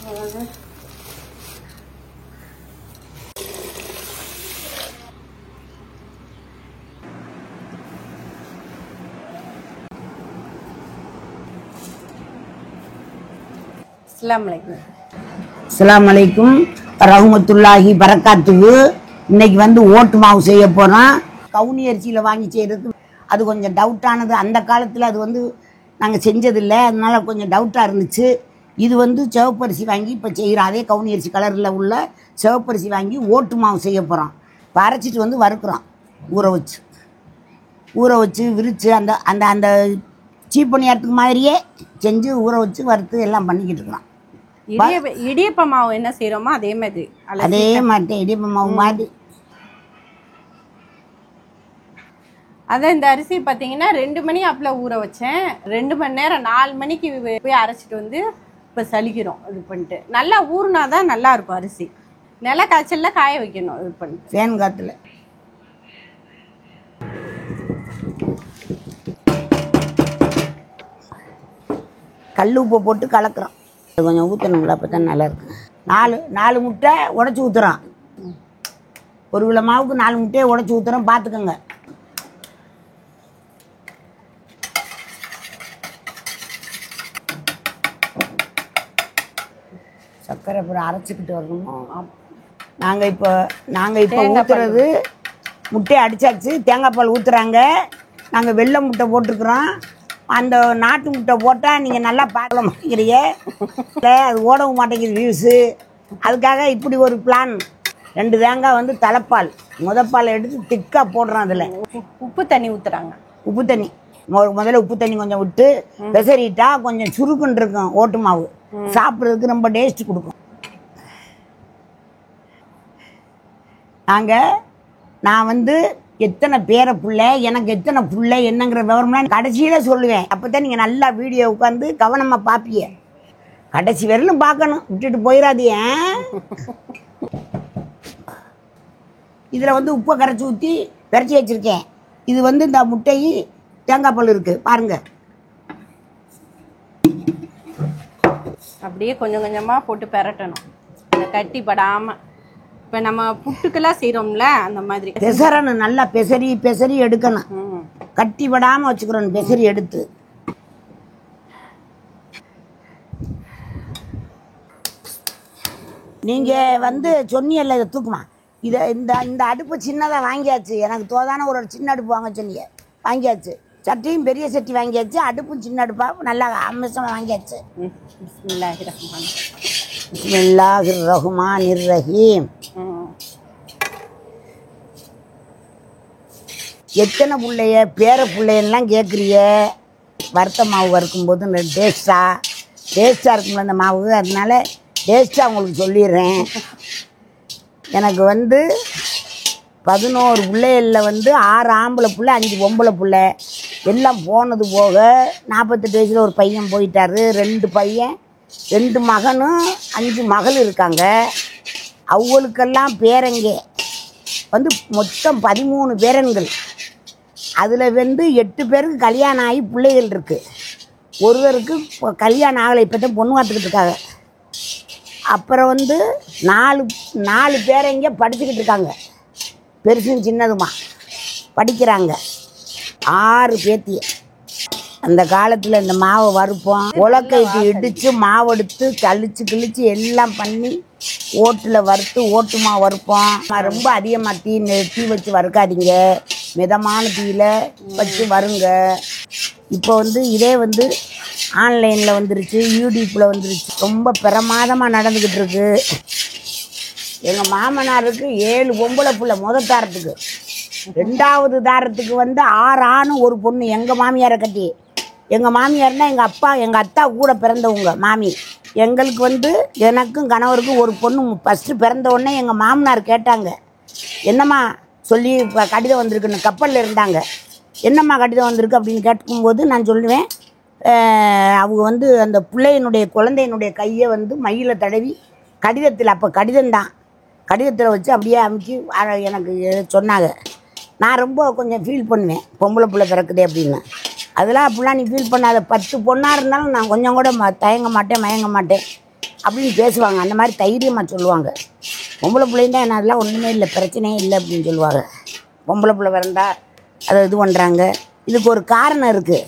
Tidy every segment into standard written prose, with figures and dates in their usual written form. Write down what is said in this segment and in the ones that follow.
அஸ்ஸலாமு அலைக்கும் ரஹ்மத்துல்லாஹி பரக்காத்துஹு. இன்னைக்கு வந்து ஓட்டு மாவு செய்ய போகிறோம். கவுனி அரிசியில் வாங்கி செய்கிறது அது கொஞ்சம் டவுட்டானது. அந்த காலத்தில் அது வந்து நாங்கள் செஞ்சதில்லை, அதனால் கொஞ்சம் டவுட்டாக இருந்துச்சு. இது வந்து சிவப்பரிசி வாங்கி இப்போ செய்கிறோம். அதே கவுனி அரிசி கலரில் உள்ள சிவப்பரிசி வாங்கி ஓட்டு மாவு செய்ய போகிறோம். இப்போ அரைச்சிட்டு வந்து வறுக்கிறோம். ஊற வச்சு விரித்து அந்த அந்த அந்த சீப்பணியாரத்துக்கு மாதிரியே செஞ்சு ஊற வச்சு வறுத்து எல்லாம் பண்ணிக்கிட்டு இருக்கிறோம். இடியப்ப மாவு என்ன செய்யறோமோ அதே மாதிரி இடியப்ப மாவு மாதிரி. அதான் இந்த அரிசி பார்த்தீங்கன்னா 2 மணி அப்பல ஊற வச்சேன். 2 மணி நேரம் 4 மணிக்கு போய் அரைச்சிட்டு வந்து இப்போ சலிக்கிறோம். இது பண்ணிட்டு நல்லா ஊறினாதான் நல்லா இருக்கும் அரிசி. நில காய்ச்சல்ல காய வைக்கணும். இது பண்ணிட்டு ஃபேன் காத்துல கல் உப்பு போட்டு கலக்கிறோம். கொஞ்சம் ஊற்றணுங்களா, அப்போ தான் நல்லாயிருக்கும். 4 முட்டை உடச்சி ஊற்றுறோம். 1 கிலோ மாவுக்கு 4 முட்டையை உடச்சி ஊற்றுறோம். பார்த்துக்கோங்க. சர்க்கரை அப்புறம் அரைச்சிக்கிட்டு வரணும். நாங்கள் இப்போ ஊற்றுறது முட்டையை அடித்தாச்சு. தேங்காய் பால் ஊற்றுறாங்க. நாங்கள் வெள்ளை முட்டை போட்டிருக்குறோம். அந்த நாட்டு முட்டை போட்டால் நீங்கள் நல்லா பார்க்க மாட்டேங்கிறீங்க, அது ஓடவும் மாட்டேங்குது வியூஸு. அதுக்காக இப்படி ஒரு பிளான். 2 தேங்காய் வந்து தலைப்பால் முதப்பால் எடுத்து திக்காக போடுறோம். அதில் உப்பு தண்ணி ஊற்றுறாங்க. உப்பு தண்ணி முதல்ல உப்பு தண்ணி கொஞ்சம் விட்டு பெசரிட்டா கொஞ்சம் சுருக்குன்னு இருக்கும். ஓட்டு மாவு சாப்பிட்றதுக்கு ரொம்ப டேஸ்ட் கொடுக்கும். நான் வந்து எத்தனை பேரை பிள்ளை, எனக்கு எத்தனை பிள்ளை என்னங்கிற விவரம்லாம் கடைசியில் சொல்லுவேன். அப்போ தான் நீங்கள் நல்லா வீடியோ உட்காந்து கவனமாக பார்ப்பீங்க. கடைசி வரையிலும் பார்க்கணும், விட்டுட்டு போயிடாதீங்க. இதில் வந்து உப்பை கரைச்சி ஊற்றி விரைச்சி வச்சுருக்கேன். இது வந்து இந்த முட்டை தேங்காய் பால் இருக்குது பாருங்கள். அப்படியே கொஞ்சம் கொஞ்சமாக போட்டு பெரட்டணும், கட்டி படாமல். இப்போ நம்ம புட்டுக்கெல்லாம் செய்கிறோம்ல அந்த மாதிரி பெசரணும். நல்லா பெசரி எடுக்கணும். கட்டி படாமல் வச்சுக்கிறோம். பெசரி எடுத்து நீங்கள் வந்து சொன்னீங்கல்ல, இதை தூக்குமா. இந்த அடுப்பு சின்னதாக வாங்கியாச்சு. எனக்கு தோதான ஒரு சின்ன அடுப்பு வாங்க சொன்னீங்க, வாங்கியாச்சு. சட்டியும் பெரிய சட்டி வாங்கியாச்சு. அடுப்பும் சின்ன அடுப்பாக நல்லா அம்சமாக வாங்கியாச்சு. பிஸ்மில்லாஹிர் ரஹ்மானிர் ரஹீம். எத்தனை பிள்ளைய பேர பிள்ளையெல்லாம் கேட்குறிய. வறுத்த மாவு வறுக்கும்போது டேஸ்ட்டாக இருக்கும்ல அந்த மாவு. அதனால டேஸ்ட்டாக உங்களுக்கு சொல்லிடுறேன். எனக்கு வந்து 11 பிள்ளைகளில் வந்து 6 ஆம்பளை பிள்ளை, 5 பொம்பளை பிள்ளை. எல்லாம் போனது போக 48 வயசில் ஒரு பையன் போயிட்டாரு. 2 பையன், 2 மகனும் 5 மகள் இருக்காங்க. அவங்களுக்கெல்லாம் பேரங்க வந்து மொத்தம் 13 பேரன்கள். அதில் வந்து 8 பேருக்கு கல்யாணம் ஆகி பிள்ளைகள் இருக்குது. ஒருவருக்கு கல்யாணம் ஆகலை, இப்போ தான் பொண்ணு பார்த்துக்கிட்டு இருக்காங்க. அப்புறம் வந்து 4 பேரங்க படிச்சுக்கிட்டு இருக்காங்க. பெருசும் சின்னதுமா படிக்கிறாங்க. 6 பேத்திய. அந்த காலத்தில் இந்த மாவை வறுப்போம். உலக்கைட்டு இடித்து மாவெடுத்து கிழிச்சு எல்லாம் பண்ணி ஓட்டில் வறுத்து ஓட்டு மாவு வறுப்போம். ரொம்ப அதிகமாக தீ வச்சு வறுக்காதீங்க, மிதமான தீயில் வச்சு வருங்க. இப்போ வந்து இதே வந்து ஆன்லைனில் வந்துருச்சு, யூடியூப்பில் வந்துருச்சு. ரொம்ப பிரமாதமாக நடந்துக்கிட்டு இருக்கு. எங்கள் மாமனாருக்கு 7 பொம்பளை பிள்ளை. முதல் தாரத்துக்கு, 2வது தாரத்துக்கு வந்து 6 ஆணும் 1 பொண்ணு. எங்கள் மாமியாரை கட்டி, எங்கள் மாமியார்னா எங்கள் அத்தா கூட பிறந்தவங்க மாமி. எங்களுக்கு வந்து எனக்கும் கணவருக்கும் 1 பொண்ணு. ஃபஸ்ட்டு பிறந்த உடனே எங்கள் மாமனார் கேட்டாங்க, என்னம்மா சொல்லி இப்போ கடிதம் வந்திருக்குன்னு. கப்பலில் இருந்தாங்க. என்னம்மா கடிதம் வந்திருக்கு அப்படின்னு கேட்கும்போது நான் சொல்லுவேன், அவங்க வந்து அந்த குழந்தையினுடைய கையை வந்து மையில் தடவி கடிதத்தில், அப்போ கடிதத்தில் வச்சு அப்படியே அமைச்சு எனக்கு சொன்னாங்க. நான் ரொம்ப கொஞ்சம் ஃபீல் பண்ணுவேன், பொம்பளை பிள்ளை பிறக்குதே அப்படின்னு. அதெல்லாம் அப்படிலாம் நீ ஃபீல் பண்ணாத. 10 பொண்ணாக இருந்தாலும் நான் கொஞ்சம் கூட தயங்க மாட்டேன், மயங்க மாட்டேன். அப்படின்னு பேசுவாங்க. அந்த மாதிரி தைரியமாக சொல்லுவாங்க. பொம்பளை பிள்ளைங்க என்ன அதெல்லாம் ஒன்றுமே இல்லை, பிரச்சனையே இல்லை அப்படின்னு சொல்லுவாங்க. பொம்பளை பிள்ளை பிறந்தா அதை இது பண்ணுறாங்க. இதுக்கு ஒரு காரணம் இருக்குது.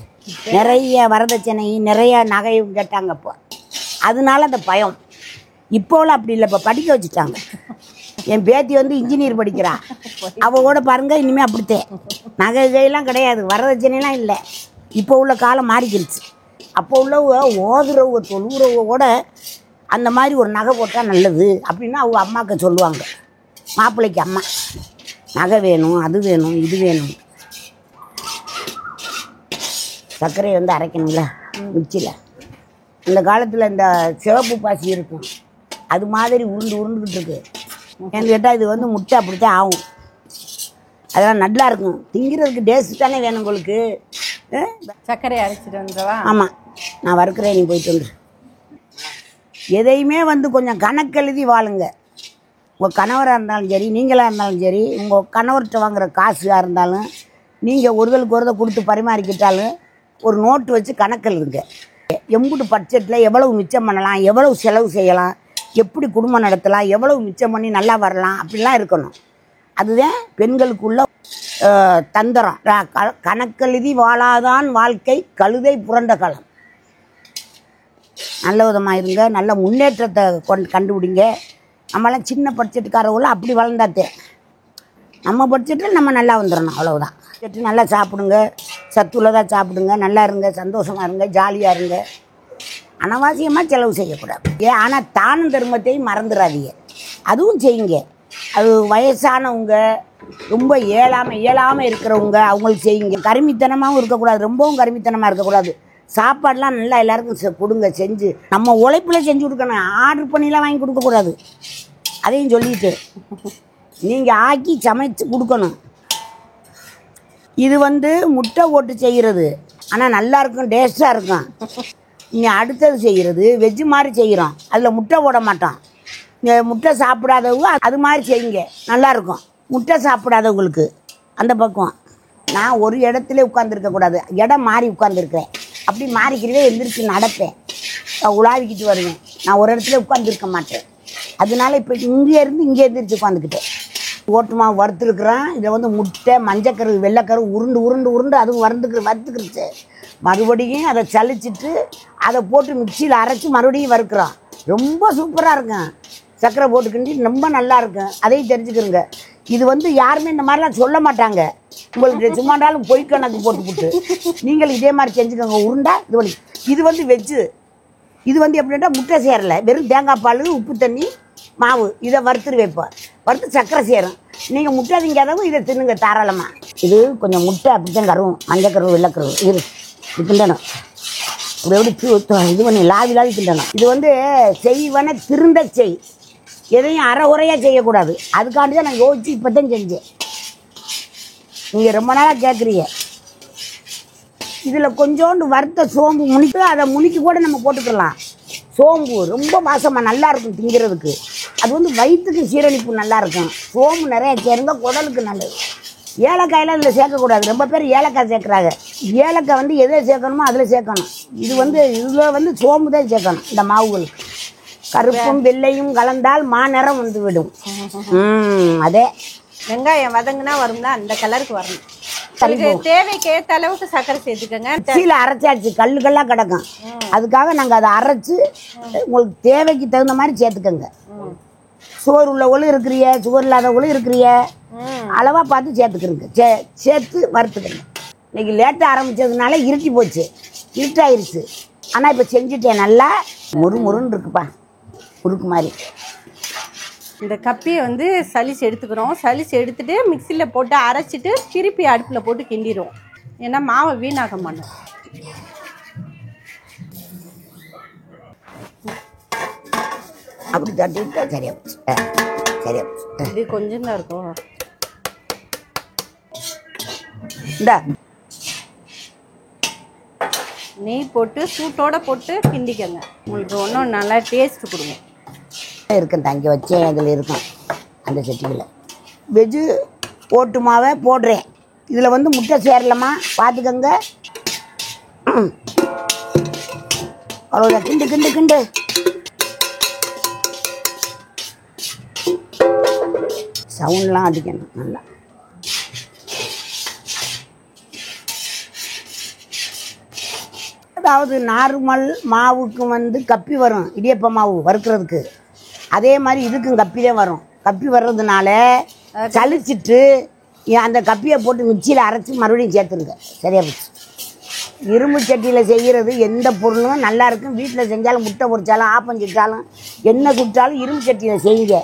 நிறைய வரதட்சணை நிறைய நகையும் கேட்டாங்க. இப்போ அதனால அந்த பயம். இப்போலாம் அப்படி இல்லை, இப்போ படிக்க வச்சுட்டாங்க. என் பேத்தி வந்து இன்ஜினியர் படிக்கிறா. அவள் கூட பாருங்கள் இனிமேல் அப்படித்தேன். நகை கையெல்லாம் கிடையாது, வரதட்சணைலாம் இல்லை. இப்போ உள்ள காலம் மாறிக்கிடுச்சு. அப்போ உள்ளவங்க ஓதுறவங்க தொழுகிறவங்க கூட அந்த மாதிரி ஒரு நகை போட்டால் நல்லது அப்படின்னு அவங்க அம்மாவுக்கு சொல்லுவாங்க. மாப்பிள்ளைக்கு அம்மா நகை வேணும், அது வேணும், இது வேணும். சர்க்கரையை வந்து அரைக்கணுங்கள மிக்சியில். இந்த காலத்தில் இந்த சிவப்பு பாசி இருக்கும், அது மாதிரி உருண்டுக்கிட்டு இருக்கு. ஏன்னு கேட்டால் இது வந்து முட்டை அப்படித்தான் ஆகும். அதெல்லாம் நல்லா இருக்கும், திங்கிறதுக்கு டேஸ்ட் தானே வேணும் உங்களுக்கு. சர்க்கரை அரைச்சிட்டு வந்துடுவா? ஆமாம், நான் வறுக்கிறேன், நீ போயிட்டு வந்துடு. எதையுமே வந்து கொஞ்சம் கணக்கெழுதி வாழுங்க. உங்கள் கணவராக இருந்தாலும் சரி, நீங்களாக இருந்தாலும் சரி, உங்கள் கணவர்கிட்ட வாங்குகிற காசாக இருந்தாலும் நீங்கள் ஒருதலுக்கு ஒருதை கொடுத்து பரிமாறிக்கிட்டாலும் ஒரு நோட்டு வச்சு கணக்கெழுதுங்க. எம்புட்டு பட்ஜெட்டில் எவ்வளவு மிச்சம் பண்ணலாம், எவ்வளவு செலவு செய்யலாம், எப்படி குடும்பம் நடத்தலாம், எவ்வளவு மிச்சம் பண்ணி நல்லா வரலாம், அப்படிலாம் இருக்கணும். அதுதான் பெண்களுக்குள்ள தந்திரம். கணக்கெழுதி வாழாதான் வாழ்க்கை, கழுதை புரண்ட காலம். நல்ல விதமாக இருங்க, நல்ல முன்னேற்றத்தை கண்டுபிடிங்க. நம்மளாம் சின்ன பட்ஜெட்டுக்காரவங்கள அப்படி வளர்ந்தாத்தே. நம்ம பட்ஜெட்டில் நம்ம நல்லா வந்துடணும், அவ்வளவுதான். பட்ஜெட்டு நல்லா சாப்பிடுங்க, சத்துள்ளதாக சாப்பிடுங்க, நல்லா இருங்க, சந்தோஷமாக இருங்க, ஜாலியாக இருங்க. அனாவசியமாக செலவு செய்யக்கூடாது. ஆனால் தான தர்மத்தையும் மறந்துடாதீங்க, அதுவும் செய்யுங்க. அது வயசானவங்க, ரொம்ப இயலாமல் இருக்கிறவங்க, அவங்களுக்கு செய்யுங்க. கருமித்தனமாகவும் இருக்கக்கூடாது, ரொம்பவும் கருமித்தனமாக இருக்கக்கூடாது. சாப்பாடெலாம் நல்லா எல்லாருக்கும் கொடுங்க, செஞ்சு நம்ம உழைப்பில் செஞ்சு கொடுக்கணும். ஆர்டர் பண்ணிலாம் வாங்கி கொடுக்கக்கூடாது. அதையும் சொல்லிட்டு நீங்கள் ஆக்கி சமைச்சு கொடுக்கணும். இது வந்து முட்டை போட்டு செய்கிறது, ஆனால் நல்லா இருக்கும், டேஸ்ட்டாக இருக்கும். இனி அடுத்தது செய்கிறது வெஜ்ஜு மாதிரி செய்கிறோம், அதில் முட்டை போட மாட்டோம். முட்டை சாப்பிடாதவங்க அது மாதிரி செய்யுங்க, நல்லாயிருக்கும். முட்டை சாப்பிடாதவங்களுக்கு அந்த பக்கம். நான் ஒரு இடத்துல உட்காந்துருக்கக்கூடாது, இடம் மாறி உட்காந்துருக்கிறேன். அப்படி மாறிக்கிறதே எந்திரிச்சு நடப்பேன், உலாவிக்கிட்டு வருவேன். நான் ஒரு இடத்துல உட்காந்துருக்க மாட்டேன். அதனால இப்போ இங்கே இருந்து இங்கே எந்திரிச்சு உட்காந்துக்கிட்டேன். ஓட்டு மாவு வறுத்துருக்குறேன். இதை வந்து முட்டை, மஞ்சக்கரு, வெள்ளைக்கரு உருண்டு உருண்டு உருண்டு அதுவும் வறுத்துக்கிடுச்சு. மறுபடியும் அதை சலிச்சிட்டு அதை போட்டு மிக்சியில் அரைச்சி மறுபடியும் வறுக்கிறோம். ரொம்ப சூப்பராக இருக்கும். சர்க்கரை போட்டுக்கிண்டி ரொம்ப நல்லா இருக்கும். அதையும் தெரிஞ்சுக்கிறோங்க. இது வந்து யாருமே இந்த மாதிரிலாம் சொல்ல மாட்டாங்க. உங்களுக்கு சும்மாண்டாலும் பொய் கணக்கு போட்டு நீங்கள் இதே மாதிரி செஞ்சுக்கோங்க. உருண்டா இது வந்து வெஜ்ஜு. இது வந்து எப்படின்னா முட்டை சேரலை, வெறும் தேங்காய் பால், உப்பு தண்ணி, மாவு, இதை வறுத்துட்டு வைப்போம். வறுத்து சர்க்கரை சேரும். நீங்கள் முட்டை திங்காதவும் இதை தின்னுங்க தாராளமாக. இது கொஞ்சம் முட்டை அப்படித்தான் கருவும், மஞ்சக்கருவு, வெள்ளைக்கருவு. இது திண்டணும். அப்படி எப்படி இது பண்ணி லாவி திண்டணும். இது வந்து செய்வன திருந்த செய், எதையும் அரை உரையாக செய்யக்கூடாது. அதுக்காண்டி தான் நான் யோசிச்சு இப்போ தான் செஞ்சேன். நீங்கள் ரொம்ப நாளாக கேட்குறீங்க. இதில் கொஞ்சோண்டு வறுத்த சோம்பு முனிக்கு, அதை முனிக்கு கூட நம்ம போட்டுக்கலாம். சோம்பு ரொம்ப வாசமாக நல்லாயிருக்கும் திங்கிறதுக்கு. அது வந்து வயிற்றுக்கு சீரழிப்பு நல்லாயிருக்கும். சோம்பு நிறைய சேர்ந்தால் குடலுக்கு நல்லது. ஏலக்காயெல்லாம் இதில் சேர்க்கக்கூடாது. ரொம்ப பேர் ஏலக்காய் சேர்க்குறாங்க. ஏலக்காய் வந்து எதை சேர்க்கணுமோ அதில் சேர்க்கணும். இது வந்து இதில் வந்து சோம்பு தான் சேர்க்கணும். இந்த மாவுகளுக்கு கருப்பும் வெள்ளையும் கலந்தால் மாநிறம் வந்து விடும். அதே வெங்காயம் வதங்கினா வரும்னா அந்த கலருக்கு வரணும். தேவைக்கு ஏற்ற அளவுக்கு சர்க்கரை சேர்த்துக்கோங்க. மிக்சியில் அரைச்சாச்சு, கல்லுக்கெல்லாம் கிடக்கும். அதுக்காக நாங்கள் அதை அரைச்சி உங்களுக்கு தேவைக்கு தகுந்த மாதிரி சேர்த்துக்கோங்க. சுகர் உள்ளவங்களும் இருக்கிறிய, சுகர் இல்லாதவங்களும் இருக்கிறிய, அளவாக பார்த்து சேர்த்துக்கிறோங்க. சேர்த்து வறுத்துக்கங்க. இன்னைக்கு லேட்டாக ஆரம்பித்ததுனால இருட்டி போச்சு, இருட்டாயிருச்சு. ஆனால் இப்போ செஞ்சுட்டேன். நல்லா முறுமுறுன்னு இருக்குப்பா, முறுக்கு மாதிரி. இந்த கப்பியை வந்து சலிச்சு எடுத்துக்கிறோம். சலிச்சு எடுத்துட்டு மிக்சியில் போட்டு அரைச்சிட்டு திருப்பி அடுப்பில் போட்டு கிண்டிடுவோம். ஏன்னா மாவை வீணாக்க மாட்டோம். அப்படி தட்டிவிட்டா சரியா போச்சு. சரியா போச்சு. இது கொஞ்சம் தான் இருக்கும். இந்தா நெய் போட்டு சூட்டோட போட்டு கிண்டிக்கங்க. உங்களுக்கு ஒன்றும் நல்லா டேஸ்ட் கொடுங்க. இருக்கும், தங்கி வச்சேன், அதில் இருக்கும் அந்த சட்டியில். வெஜ்ஜு ஓட்டு மாவை போடுறேன். இதில் வந்து முட்டை சேரலாமா பார்த்துக்கோங்க. அவ்வளோதான். கிண்டு கிண்டு கிண்டு சவுண்ட்லாம் அடிக்கணும் நல்லா. அதாவது நார்மல் மாவுக்கு வந்து கப்பி வரும் இடியப்ப மாவு வறுக்கிறதுக்கு, அதே மாதிரி இதுக்கும் கப்பி தான் வரும். கப்பி வர்றதுனால சலிச்சிட்டு அந்த கப்பியை போட்டு மிக்சியில் அரைச்சி மறுபடியும் சேர்த்துருங்க, சரியா போச்சு. இரும்பு சட்டியில் செய்கிறது எந்த பொருளும் நல்லா இருக்கும். வீட்டில் செஞ்சாலும் முட்டை பொரிச்சாலும் ஆப்பம் சுட்டாலும் என்ன குடித்தாலும் இரும்பு சட்டியில் செய்யுங்க.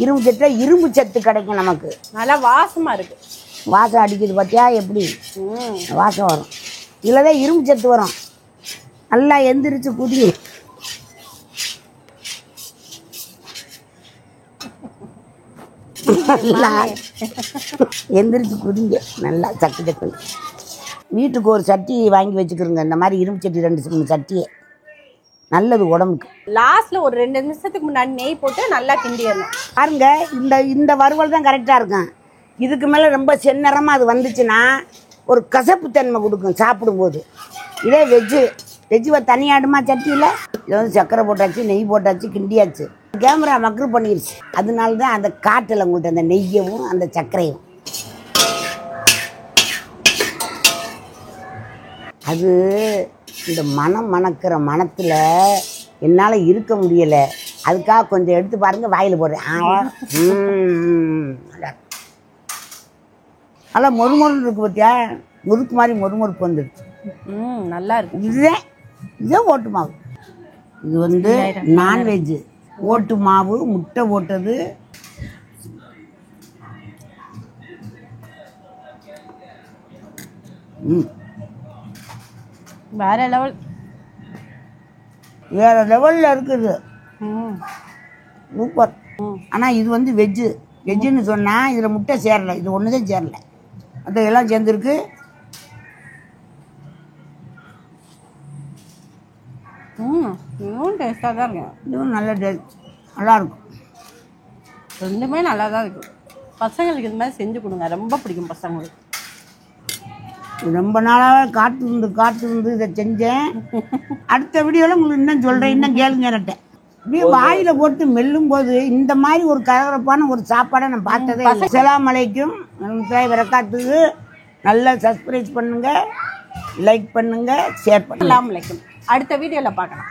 இரும்பு சட்டியில் இரும்பு சத்து கிடைக்கும் நமக்கு. நல்லா வாசமாக இருக்குது. வாசம் அடிக்குது பார்த்தியா எப்படி வாசம் வரும். இதில் தான் இரும்பு சத்து வரும். நல்லா எந்திரிச்சு குதி. நல்லா எந்திரிச்சு குதிங்க நல்லா சக்கு சக்குன்னு. வீட்டுக்கு ஒரு சட்டி வாங்கி வச்சுக்கிறோங்க. இந்த மாதிரி இரும்பு சட்டி 2-3 சட்டியே நல்லது உடம்புக்கு. லாஸ்ட்டில் ஒரு 2 நிமிஷத்துக்கு முன்னாடி நெய் போட்டு நல்லா கிண்டிடணும். பாருங்க இந்த வறுவல் தான் கரெக்டாக இருக்கும். இதுக்கு மேலே ரொம்ப செந்நிறமாக அது வந்துச்சுன்னா ஒரு கசப்பு தன்மை கொடுக்கும் சாப்பிடும்போது. இதே வெஜ்ஜுவை தனியாடுமா சட்டியில். இது வந்து சர்க்கரை போட்டாச்சு, நெய் போட்டாச்சு, கிண்டியாச்சு. கேமரா மக்ரு பண்ணிடுச்சு. அதனால தான் அந்த காட்டில் உங்கள்கிட்ட அந்த நெய்யவும் அந்த சர்க்கரையும் அது இந்த மணக்கிற மணத்தில் என்னால் இருக்க முடியலை. அதுக்காக கொஞ்சம் எடுத்து பாருங்கள், வாயில் போடுறேன். நல்லா மொறுமொறுன்னு இருக்கு பார்த்தியா, முறுக்கு மாதிரி மொறுமொறுப்பு வந்துடுச்சு. நல்லா இருக்கு. இதுதான் ஓட்டு மாவு. இது வந்து நான்வெஜ்ஜு. ஓட்டு மாவு, முட்டை ஓட்டது. வேற லெவலில் இருக்குது. சூப்பர். ஆனால் இது வந்து வெஜ்ஜுன்னு சொன்னால் இதில் முட்டை சேரலை. இது ஒன்று தான் சேரலை, மற்ற எல்லாம் சேர்ந்துருக்கு. இதுவும் டேஸ்ட்டாக தான் இருக்கு. இதுவும் நல்ல டேஸ்ட், நல்லாயிருக்கும். ரெண்டுமே நல்லா தான் இருக்கும். பசங்களுக்கு இது மாதிரி செஞ்சு கொடுங்க, ரொம்ப பிடிக்கும் பசங்களுக்கு. ரொம்ப நாளாக காட்டு இதை செஞ்சேன். அடுத்த வீடியோவில் உங்களுக்கு இன்னும் சொல்கிறேன், இன்னும் கேளுங்கட்டேன். இப்படியே வாயில் போட்டு மெல்லும் போது இந்த மாதிரி ஒரு கலகலப்பான ஒரு சாப்பாடை நான் பார்த்ததே. அஸ்ஸலாமு அலைக்கும் வரகாத்துக்கு. நல்லா சப்ஸ்கிரைப் பண்ணுங்கள், லைக் பண்ணுங்கள், ஷேர் பண்ணுங்கள். அஸ்ஸலாமு அலைக்கும். அடுத்த வீடியோவில் பார்க்கலாம்.